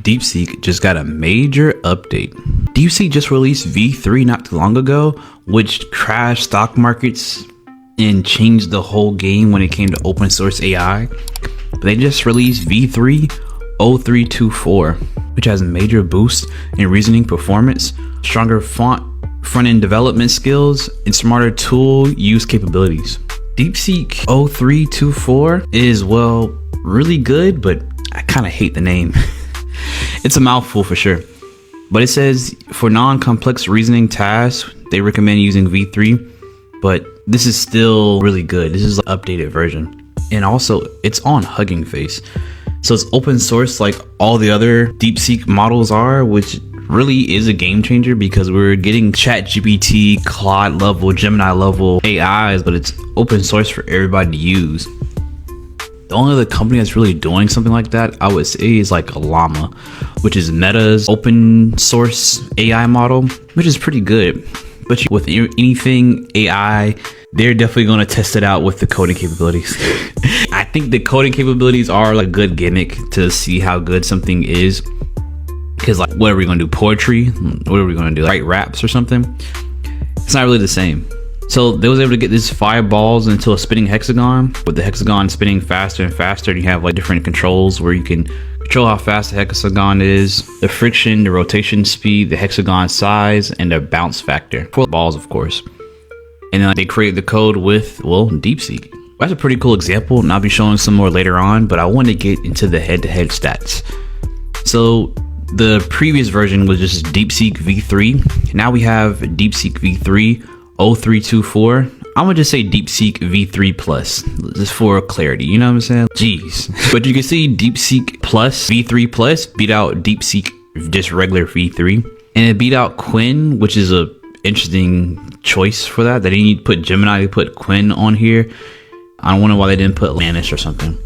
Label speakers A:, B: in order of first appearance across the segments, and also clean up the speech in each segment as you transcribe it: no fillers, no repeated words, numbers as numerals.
A: DeepSeek just got a major update. DeepSeek just released V3 not too long ago, which crashed stock markets and changed the whole game when it came to open source AI. But they just released V3-324, which has a major boost in reasoning performance, stronger front-end development skills, and smarter tool use capabilities. DeepSeek V3-324 is, well, really good, but I kind of hate the name. It's a mouthful for sure. But it says for non-complex reasoning tasks, they recommend using V3, but this is still really good. This is an updated version. And also, it's on Hugging Face. So it's open source like all the other DeepSeek models are, which really is a game changer because we're getting ChatGPT, Claude level, Gemini level AIs, but it's open source for everybody to use. The only other company that's really doing something like that, I would say, is like Llama, which is Meta's open source AI model, which is pretty good. But with anything AI, they're definitely going to test it out with the coding capabilities. I think the coding capabilities are like a good gimmick to see how good something is. Because like, what are we going to do? Poetry? What are we going to do? Write raps or something? It's not really the same. So they was able to get these 5 balls into a spinning hexagon, with the hexagon spinning faster and faster. And you have like different controls where you can control how fast the hexagon is, the friction, the rotation speed, the hexagon size, and the bounce factor for the balls, of course. And then they create the code with, well, DeepSeek. That's a pretty cool example, and I'll be showing some more later on, but I want to get into the head-to-head stats. So the previous version was just DeepSeek V3. Now we have DeepSeek V3-324. I'm gonna just say DeepSeek V3 Plus, just for clarity, you know what I'm saying? Jeez. But you can see DeepSeek Plus, V3 Plus beat out DeepSeek just regular V3. And it beat out Quinn, which is a interesting choice for that. They didn't put Gemini, they put Quinn on here. I don't know why they didn't put Lannis or something.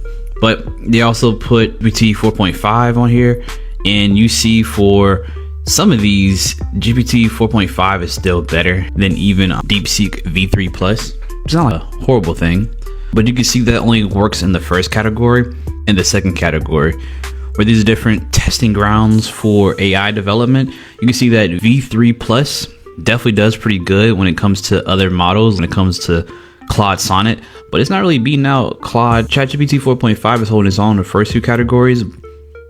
A: But they also put GPT 4.5 on here. And you see for some of these, GPT 4.5 is still better than even DeepSeek V3 Plus. It's not a horrible thing, but you can see that only works in the first category and the second category, where these are different testing grounds for AI development. You can see that V3 Plus definitely does pretty good when it comes to other models, when it comes to Claude Sonnet, but it's not really beating out Claude. ChatGPT 4.5 is holding its own in the first 2 categories,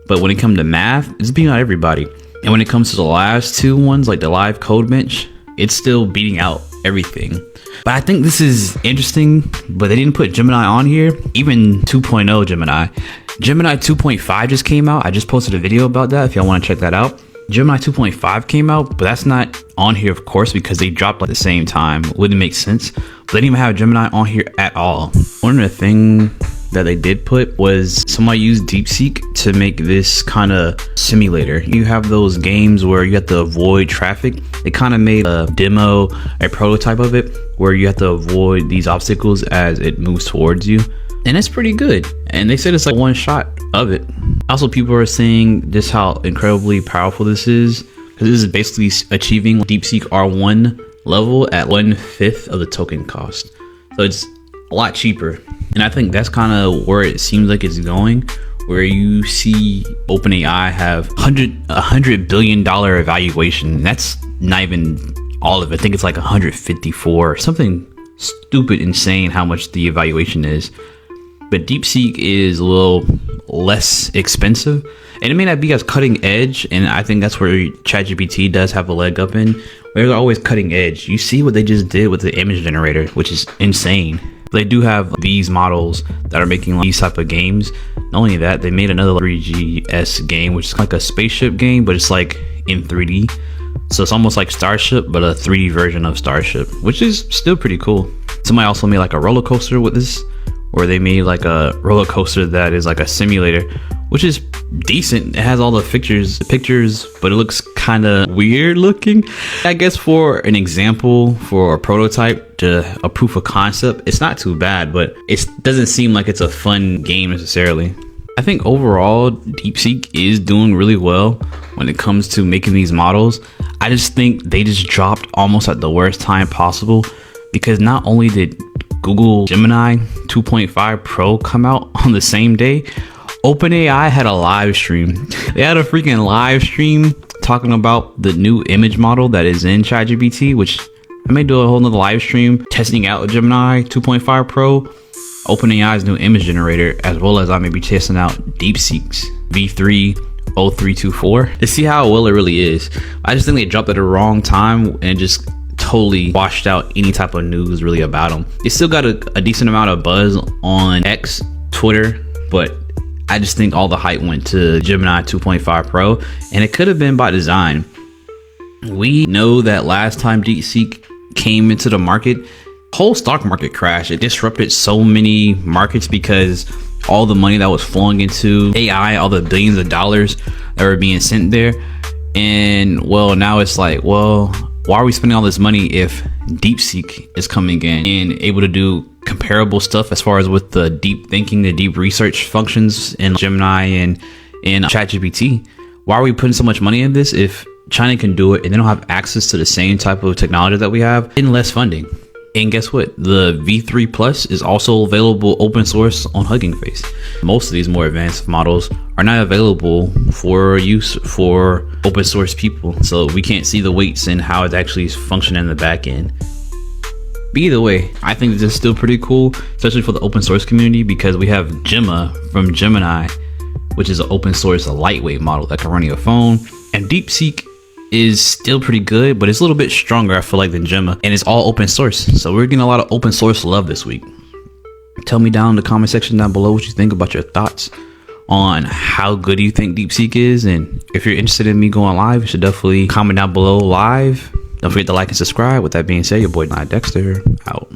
A: but when it comes to math, it's beating out everybody. And when it comes to the last 2 ones, like the live code bench, it's still beating out everything. But I think this is interesting, but they didn't put Gemini on here. Even 2.0 Gemini 2.5 just came out. I just posted a video about that if y'all want to check that out. Gemini 2.5 came out, but that's not on here, of course, because they dropped at the same time. Wouldn't make sense. But they didn't even have Gemini on here at all. One of the things that they did put was somebody used DeepSeek to make this kind of simulator. You have those games where you have to avoid traffic. They kind of made a demo, a prototype of it, where you have to avoid these obstacles as it moves towards you. And it's pretty good. And they said it's like one shot of it. Also, people are saying just how incredibly powerful this is, because this is basically achieving DeepSeek R1 level at 1/5 of the token cost. So it's a lot cheaper. And I think that's kind of where it seems like it's going, where you see OpenAI have $100 billion evaluation. That's not even all of it. I think it's like 154, something stupid, insane how much the evaluation is. But DeepSeek is a little less expensive, and it may not be as cutting edge. And I think that's where ChatGPT does have a leg up in, where they're always cutting edge. You see what they just did with the image generator, which is insane. They do have these models that are making these type of games. Not only that, they made another 3GS game, which is like a spaceship game, but it's like in 3D. So it's almost like Starship, but a 3D version of Starship, which is still pretty cool. Somebody also made like a roller coaster with this, where they made like a roller coaster that is like a simulator, which is decent. It has all the pictures, but it looks kind of weird looking. I guess for an example, for a prototype, to a proof of concept, it's not too bad, but it doesn't seem like it's a fun game necessarily. I think overall, DeepSeek is doing really well when it comes to making these models. I just think they just dropped almost at the worst time possible, because not only did Google Gemini 2.5 Pro come out on the same day, OpenAI had a live stream. They had a freaking live stream talking about the new image model that is in ChatGPT, which I may do a whole nother live stream testing out Gemini 2.5 Pro, OpenAI's new image generator, as well as I may be testing out DeepSeek's V3-324 to see how well it really is. I just think they dropped at the wrong time and just totally washed out any type of news really about them. It still got a decent amount of buzz on X, Twitter, but I just think all the hype went to Gemini 2.5 Pro, and it could have been by design. We know that last time DeepSeek came into the market, whole stock market crashed. It disrupted so many markets because all the money that was flowing into AI, all the billions of dollars that were being sent there. And well, now it's like, well, why are we spending all this money if DeepSeek is coming in and able to do comparable stuff as far as with the deep thinking, the deep research functions in Gemini and in ChatGPT? Why are we putting so much money in this if China can do it and they don't have access to the same type of technology that we have in less funding? And guess what? The V3 Plus is also available open source on Hugging Face. Most of these more advanced models are not available for use for open source people, so we can't see the weights and how it's actually functioning in the back end. But either way, I think this is still pretty cool, especially for the open source community, because we have Gemma from Gemini, which is an open source, a lightweight model that can run your phone, and DeepSeek is still pretty good, but it's a little bit stronger, I feel like, than Gemma, and it's all open source. So we're getting a lot of open source love this week. Tell me down in the comment section down below what you think about your thoughts on how good you think DeepSeek is, and if you're interested in me going live, you should definitely comment down below live. Don't forget to like and subscribe. With that being said, your boy Dexter out.